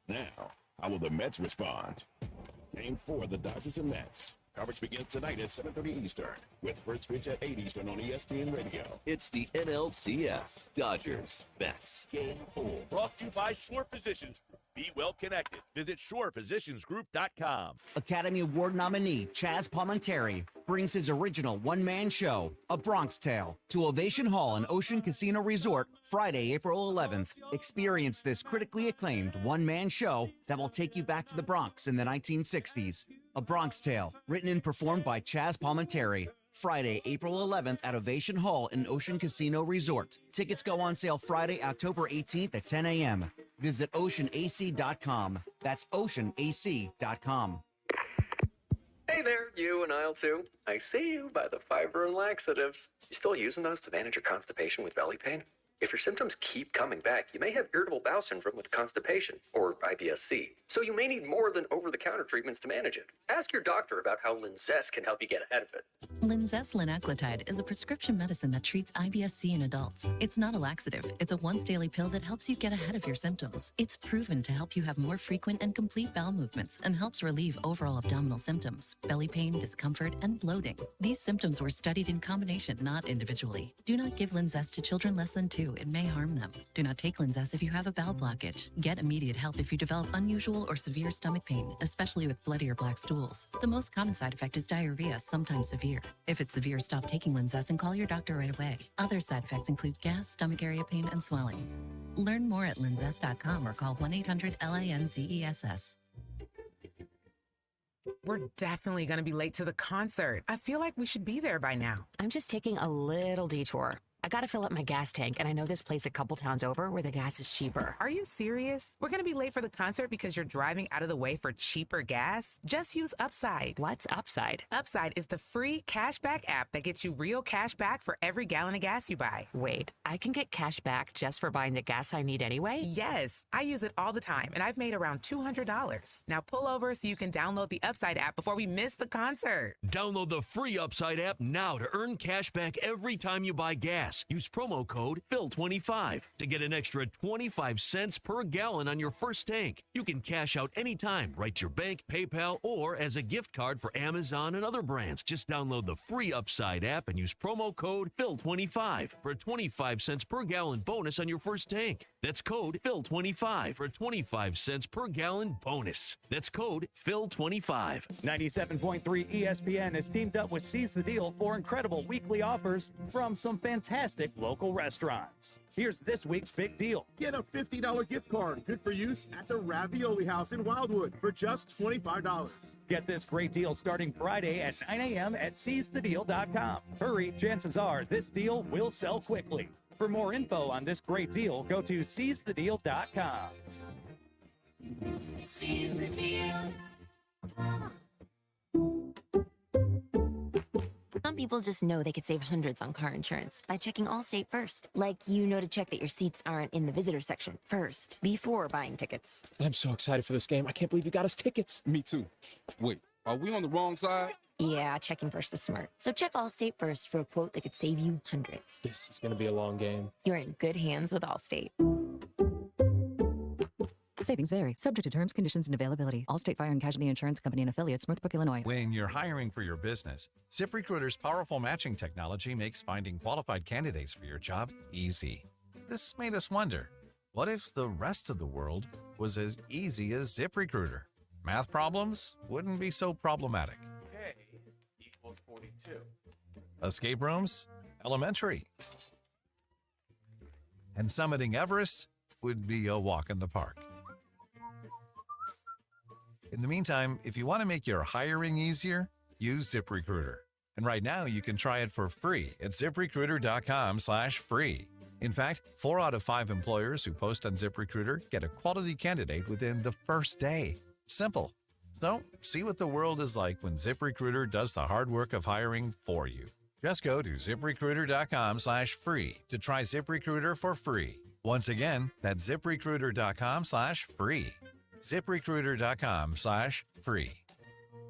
Now, how will the Mets respond? Game 4, the Dodgers and Mets. Coverage begins tonight at 7:30 Eastern, with first pitch at 8 Eastern on ESPN Radio. It's the NLCS. Dodgers, Mets. Game 4. Brought to you by Shore Physicians. Be well connected. Visit shorephysiciansgroup.com. Academy Award nominee Chaz Palminteri brings his original one-man show, A Bronx Tale, to Ovation Hall and Ocean Casino Resort Friday, April 11th. Experience this critically acclaimed one-man show that will take you back to the Bronx in the 1960s. A Bronx Tale, written and performed by Chaz Palminteri. Friday, April 11th at Ovation Hall in Ocean Casino Resort. Tickets go on sale Friday, October 18th at 10 a.m. Visit oceanac.com. That's oceanac.com. Hey there, you and aisle 2. I see you by the fiber and laxatives. You still using those to manage your constipation with belly pain? If your symptoms keep coming back, you may have irritable bowel syndrome with constipation, or IBS-C. So you may need more than over-the-counter treatments to manage it. Ask your doctor about how Linzess can help you get ahead of it. Linzess linaclotide is a prescription medicine that treats IBS-C in adults. It's not a laxative. It's a once-daily pill that helps you get ahead of your symptoms. It's proven to help you have more frequent and complete bowel movements and helps relieve overall abdominal symptoms, belly pain, discomfort, and bloating. These symptoms were studied in combination, not individually. Do not give Linzess to children less than 2. true, it may harm them. Do not take Linzess if you have a bowel blockage. Get immediate help if you develop unusual or severe stomach pain, especially with bloody or black stools. The most common side effect is diarrhea, sometimes severe. If it's severe, stop taking Linzess and call your doctor right away. Other side effects include gas, stomach area pain, and swelling. Learn more at linzess.com or call 1-800-LINZESS. We're definitely going to be late to the concert. I feel like we should be there by now. I'm just taking a little detour. I gotta fill up my gas tank, and I know this place a couple towns over where the gas is cheaper. Are you serious? We're gonna be late for the concert because you're driving out of the way for cheaper gas? Just use Upside. What's Upside? Upside is the free cashback app that gets you real cash back for every gallon of gas you buy. Wait, I can get cash back just for buying the gas I need anyway? Yes, I use it all the time, and I've made around $200. Now pull over so you can download the Upside app before we miss the concert. Download the free Upside app now to earn cash back every time you buy gas. Use promo code PHIL25 to get an extra 25 cents per gallon on your first tank. You can cash out anytime, right to your bank, PayPal, or as a gift card for Amazon and other brands. Just download the free Upside app and use promo code PHIL25 for a 25 cents per gallon bonus on your first tank. That's code PHIL25 for a 25 cents per gallon bonus. That's code PHIL25. 97.3 ESPN has teamed up with Seize the Deal for incredible weekly offers from some fantastic local restaurants. Here's this week's big deal. Get a $50 gift card, good for use at the Ravioli House in Wildwood for just $25. Get this great deal starting Friday at 9 a.m. at seizethedeal.com. Hurry, chances are this deal will sell quickly. For more info on this great deal, go to seizethedeal.com. Seize the deal. Some people just know they could save hundreds on car insurance by checking Allstate first. Like, you know to check that your seats aren't in the visitor section first, before buying tickets. I'm so excited for this game. I can't believe you got us tickets. Me too. Wait, are we on the wrong side? Yeah, checking first is smart. So check Allstate first for a quote that could save you hundreds. This is going to be a long game. You're in good hands with Allstate. Savings vary, subject to terms, conditions, and availability. Allstate Fire and Casualty Insurance Company and affiliates, Northbrook, Illinois. When you're hiring for your business, ZipRecruiter's powerful matching technology makes finding qualified candidates for your job easy. This made us wonder, what if the rest of the world was as easy as ZipRecruiter? Math problems wouldn't be so problematic. K equals 42. Escape rooms? Elementary. And summiting Everest would be a walk in the park. In the meantime, if you want to make your hiring easier, use ZipRecruiter. And right now, you can try it for free at ZipRecruiter.com/free. In fact, 4 out of 5 employers who post on ZipRecruiter get a quality candidate within the first day. Simple. So, see what the world is like when ZipRecruiter does the hard work of hiring for you. Just go to ZipRecruiter.com/free to try ZipRecruiter for free. Once again, that's ZipRecruiter.com/free. ZipRecruiter.com/free.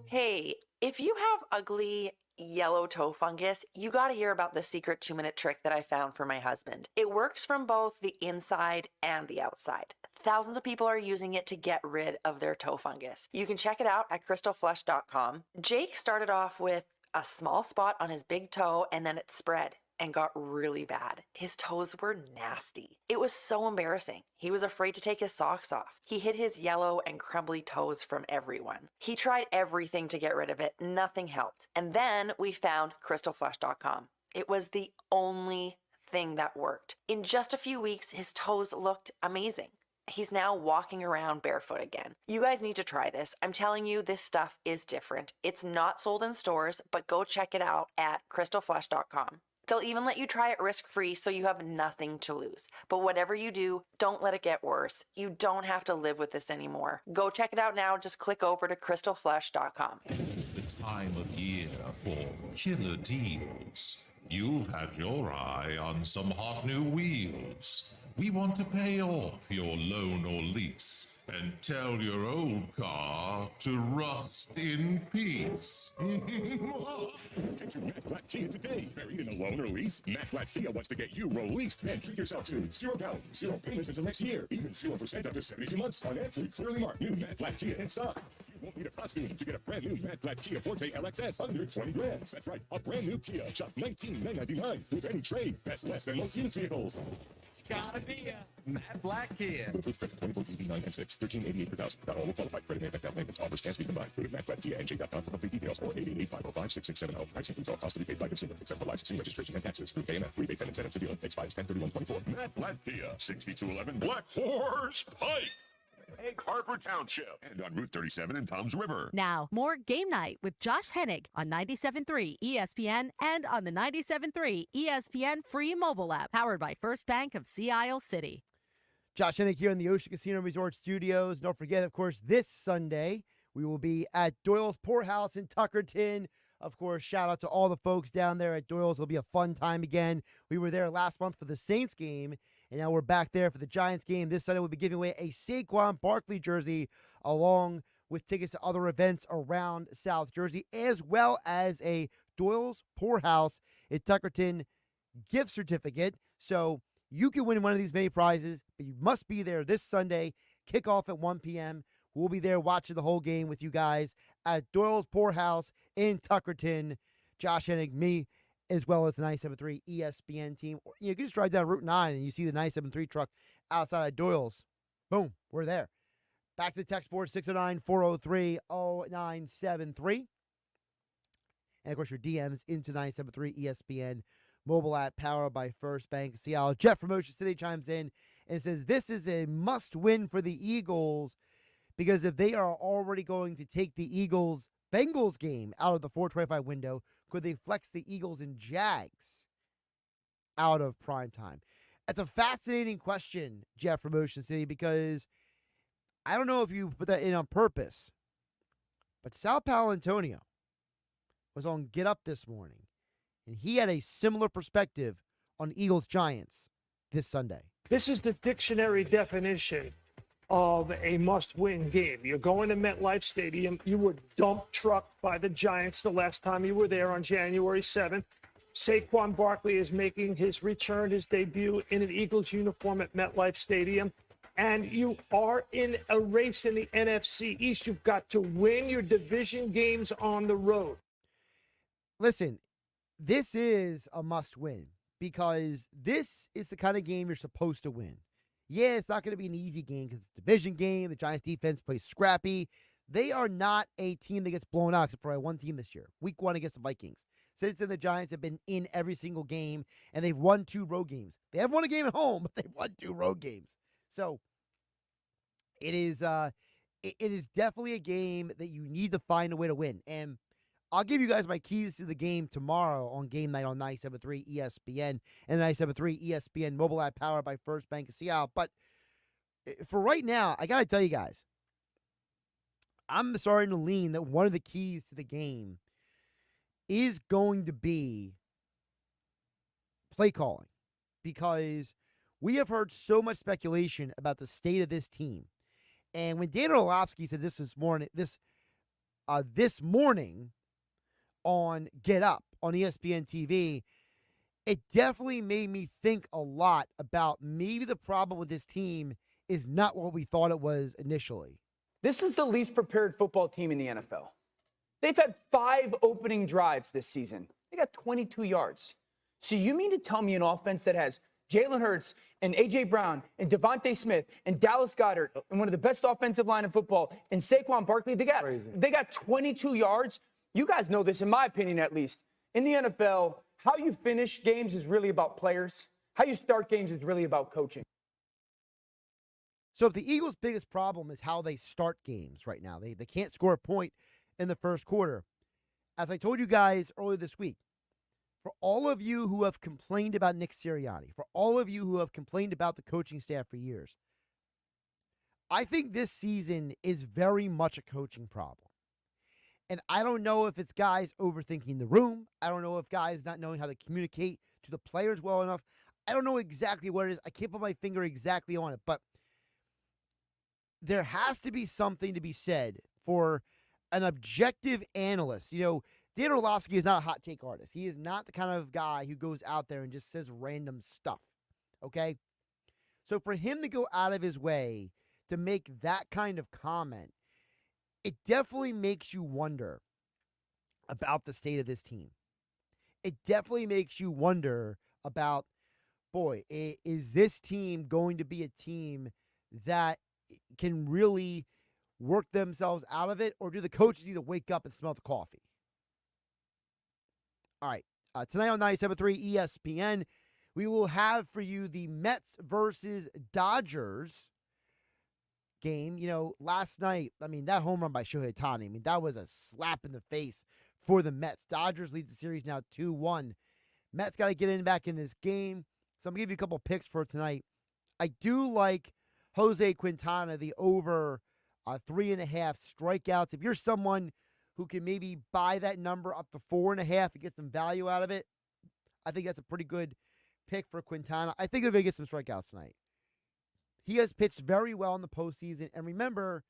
Hey, if you have ugly yellow toe fungus, you got to hear about the secret 2-minute trick that I found for my husband. It works from both the inside and the outside. Thousands of people are using it to get rid of their toe fungus. You can check it out at crystalflush.com. Jake started off with a small spot on his big toe, and then it spread and got really bad. His toes were nasty. It was so embarrassing. He was afraid to take his socks off. He hid his yellow and crumbly toes from everyone. He tried everything to get rid of it. Nothing helped. And then we found crystalflush.com. It was the only thing that worked. In just a few weeks, his toes looked amazing. He's now walking around barefoot again. You guys need to try this. I'm telling you, this stuff is different. It's not sold in stores, but go check it out at crystalflush.com. They'll even let you try it risk-free, so you have nothing to lose. But whatever you do, don't let it get worse. You don't have to live with this anymore. Go check it out now. Just click over to crystalflush.com. It's the time of year for killer deals. You've had your eye on some hot new wheels. We want to pay off your loan or lease and tell your old car to rust in peace. Get your Matt Black Kia today. Buried in a loan or lease? Matt Black Kia wants to get you released and treat yourself to 0 down, 0 payments until next year. Even 0% up to 72 months on every clearly marked new Matt Black Kia in stock. You won't need a costume to get a brand new Matt Black Kia Forte LXS under 20 grand. That's right, a brand new Kia, just $19,999 with any trade. That's less than most used vehicles. Gotta be a Matt Black Kia. With Trip 24 EV9 and 6, $13.88 per thousand. Not all will qualify. Credit may affect down payment. Offers can be combined. Go to mattblackkia.com for complete details or 888-505-6670. Price includes all costs to be paid by consumer, except for licensing, registration, and taxes. Through KMF. Rebates and incentives to dealer. Expires 10/31/24. Matt Black Kia, 6211 Black Horse Pike. Egg Harbor Township. And on Route 37 in Toms River. Now, more Game Night with Josh Hennig on 97.3 ESPN and on the 97.3 ESPN free mobile app, powered by First Bank of Sea Isle City. Josh Hennig here in the Ocean Casino Resort Studios. Don't forget, of course, this Sunday, we will be at Doyle's Poorhouse in Tuckerton. Of course, shout out to all the folks down there at Doyle's. It'll be a fun time again. We were there last month for the Saints game, and now we're back there for the Giants game. This Sunday, we'll be giving away a Saquon Barkley jersey along with tickets to other events around South Jersey, as well as a Doyle's Poorhouse in Tuckerton gift certificate. So you can win one of these many prizes, but you must be there this Sunday, kickoff at 1 p.m. We'll be there watching the whole game with you guys at Doyle's Poorhouse in Tuckerton. Josh Hennig, me, as well as the 97.3 ESPN team. You can just drive down Route 9 and you see the 97.3 truck outside of Doyle's. Boom, we're there. Back to the text board, 609-403-0973. And, of course, your DMs into 97.3 ESPN mobile app powered by First Bank of Seattle. Jeff from Ocean City chimes in and says, this is a must-win for the Eagles because if they are already going to take the Eagles-Bengals game out of the 425 window, could they flex the Eagles and Jags out of prime time? That's a fascinating question, Jeff from Ocean City, because I don't know if you put that in on purpose, but Sal Paolantonio was on Get Up this morning, and he had a similar perspective on Eagles-Giants this Sunday. This is the dictionary definition of a must-win game. You're going to MetLife Stadium. You were dump trucked by the Giants the last time you were there on January 7th. Saquon Barkley is making his return, his debut in an Eagles uniform at MetLife Stadium. And you are in a race in the NFC East. You've got to win your division games on the road. Listen, this is a must-win because this is the kind of game you're supposed to win. Yeah, it's not going to be an easy game because it's a division game. The Giants defense plays scrappy. They are not a team that gets blown out except for one team this year. Week 1 against the Vikings. Since then, the Giants have been in every single game, and they've won 2 road games. They have won a game at home, but they've won 2 road games. So it is definitely a game that you need to find a way to win. And I'll give you guys my keys to the game tomorrow on Game Night on 97.3 ESPN and 97.3 ESPN mobile app powered by First Bank of Seattle. But for right now, I got to tell you guys, I'm starting to lean that one of the keys to the game is going to be play calling, because we have heard so much speculation about the state of this team. And when Dan Orlovsky said this morning on Get Up on ESPN TV, it definitely made me think a lot about maybe the problem with this team is not what we thought it was initially. This is the least prepared football team in the NFL. They've had 5 opening drives this season. They got 22 yards. So you mean to tell me an offense that has Jalen Hurts and A.J. Brown and Devontae Smith and Dallas Goedert and one of the best offensive line in football and Saquon Barkley, they got 22 yards? You guys know this, in my opinion at least. In the NFL, how you finish games is really about players. How you start games is really about coaching. So if the Eagles' biggest problem is how they start games right now, they can't score a point in the first quarter. As I told you guys earlier this week, for all of you who have complained about Nick Sirianni, for all of you who have complained about the coaching staff for years, I think this season is very much a coaching problem. And I don't know if it's guys overthinking the room. I don't know if guys not knowing how to communicate to the players well enough. I don't know exactly what it is. I can't put my finger exactly on it. But there has to be something to be said for an objective analyst. You know, Dan Orlovsky is not a hot take artist. He is not the kind of guy who goes out there and just says random stuff. Okay? So for him to go out of his way to make that kind of comment, it definitely makes you wonder about the state of this team. It definitely makes you wonder about boy, is this team going to be a team that can really work themselves out of it, or do the coaches need to wake up and smell the coffee? All right. Tonight on 97.3 ESPN, we will have for you the Mets versus Dodgers game. You know, last night, I mean, that home run by Shohei Ohtani, I mean, that was a slap in the face for the Mets. Dodgers lead the series now 2-1. Mets got to get back in this game. So I'm going to give you a couple picks for tonight. I do like Jose Quintana, the over 3.5 strikeouts. If you're someone who can maybe buy that number up to 4.5 and get some value out of it, I think that's a pretty good pick for Quintana. I think they're going to get some strikeouts tonight. He has pitched very well in the postseason. And remember,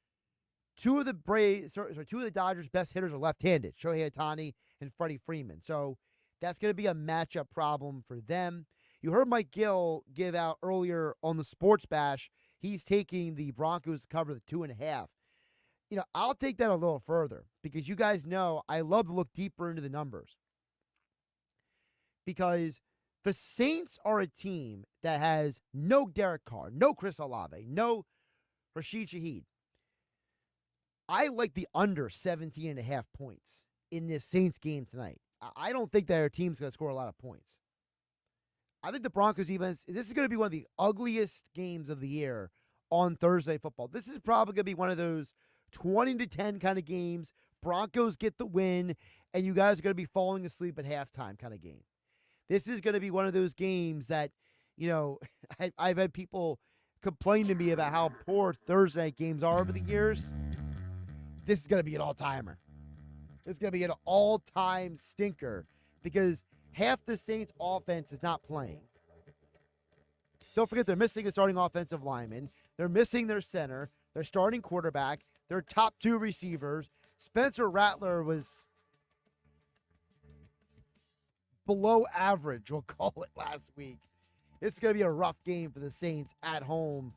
two of the Dodgers' best hitters are left-handed, Shohei Ohtani and Freddie Freeman. So that's going to be a matchup problem for them. You heard Mike Gill give out earlier on the Sports Bash. He's taking the Broncos to cover the 2.5. You know, I'll take that a little further because you guys know I love to look deeper into the numbers. Because the Saints are a team that has no Derek Carr, no Chris Olave, no Rashid Shaheed. I like the under 17.5 points in this Saints game tonight. I don't think their team's going to score a lot of points. I think the Broncos this is going to be one of the ugliest games of the year on Thursday football. This is probably going to be one of those 20-10 kind of games. Broncos get the win, and you guys are going to be falling asleep at halftime kind of game. This is going to be one of those games that, you know, I've had people complain to me about how poor Thursday night games are over the years. This is going to be an all-timer. It's going to be an all-time stinker because half the Saints' offense is not playing. Don't forget they're missing a starting offensive lineman. They're missing their center, their starting quarterback, their top 2 receivers. Spencer Rattler was below average, we'll call it, last week. This is going to be a rough game for the Saints at home.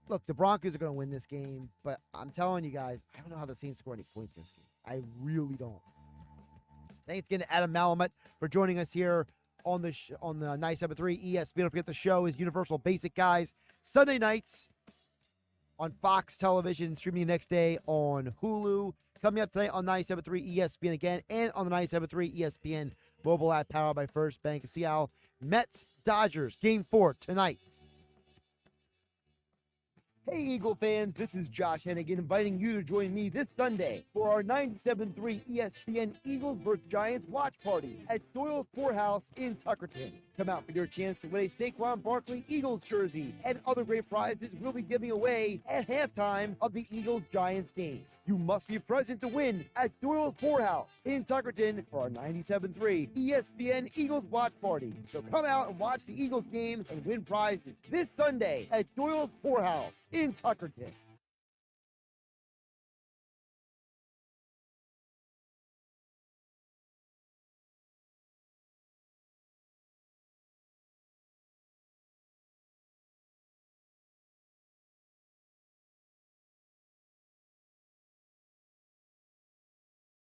Look, the Broncos are going to win this game, but I'm telling you guys, I don't know how the Saints score any points in this game. I really don't. Thanks again to Adam Malamut for joining us here on the 97.3 ESPN. Don't forget the show is Universal Basic Guys, Sunday nights on Fox Television, streaming the next day on Hulu. Coming up tonight on 97.3 ESPN again, and on the 97.3 ESPN mobile app powered by First Bank of Seattle. Mets, Dodgers, Game 4 tonight. Hey, Eagle fans, this is Josh Hennig inviting you to join me this Sunday for our 97.3 ESPN Eagles vs. Giants watch party at Doyle's Poorhouse in Tuckerton. Come out for your chance to win a Saquon Barkley Eagles jersey and other great prizes we'll be giving away at halftime of the Eagles-Giants game. You must be present to win at Doyle's Poorhouse in Tuckerton for our 97.3 ESPN Eagles watch party. So come out and watch the Eagles game and win prizes this Sunday at Doyle's Poorhouse in Tuckerton.